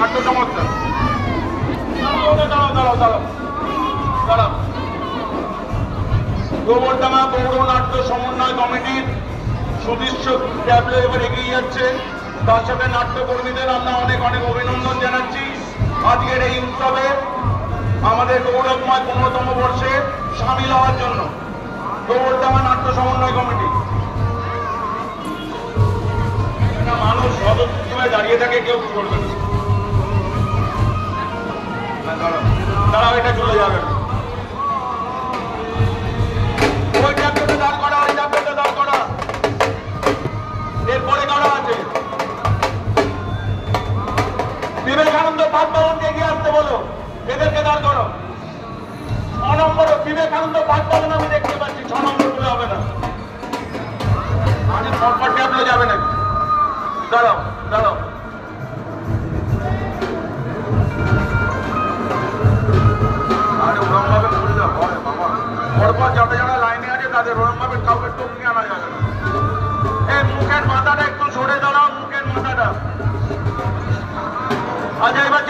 নাট্য সংস্থা। দাঁড়াও দাঁড়াও দাঁড়াও দাঁড়াও। গোবরডাঙ্গা পৌর নাট্য সমন্বয় কমিটির সুদৃশ্য ট্যাবলো এবার এগিয়ে যাচ্ছে। তার সাথে নাট্যকর্মীদের আমরা অনেক অনেক অভিনন্দন জানাচ্ছি আজকের এই উৎসবে আমাদের গৌরবময় 15তম বর্ষে সামিল হওয়ার জন্য। গোবরডাঙ্গা নাট্য সমন্বয় কমিটি মানুষ সদস্যভাবে দাঁড়িয়ে থাকে, কেউ করবে না। দাঁড়াও, এটা চলে যাবে। ওই ট্যাবলেটে দাঁড় করা, ওই ট্যাবলেটে দাঁড় করা। এরপরে কারা আছে? বিবেকানন্দ পাঠ ভবনকে এগিয়ে আসতে বলো, এদেরকে দাঁড় করো। 6 নম্বর বিবেকানন্দ পাঠ ভবন আমি দেখতে পাচ্ছি, 6 নম্বর বলে হবে না। আজ পরপর ট্যাবলে যাবে নাকি? দাঁড়াও দাঁড়াও। আরে ওরম ভাবে বললে হয় বাবা, পরপর যারা যারা লাইনে আছে তাদের ওরম ভাবে কাউকে টপকে আনা যাবে না। এই মুখের মাথাটা একটু সরে দাঁড়াও, মুখের মাথাটা। আচ্ছা, এবার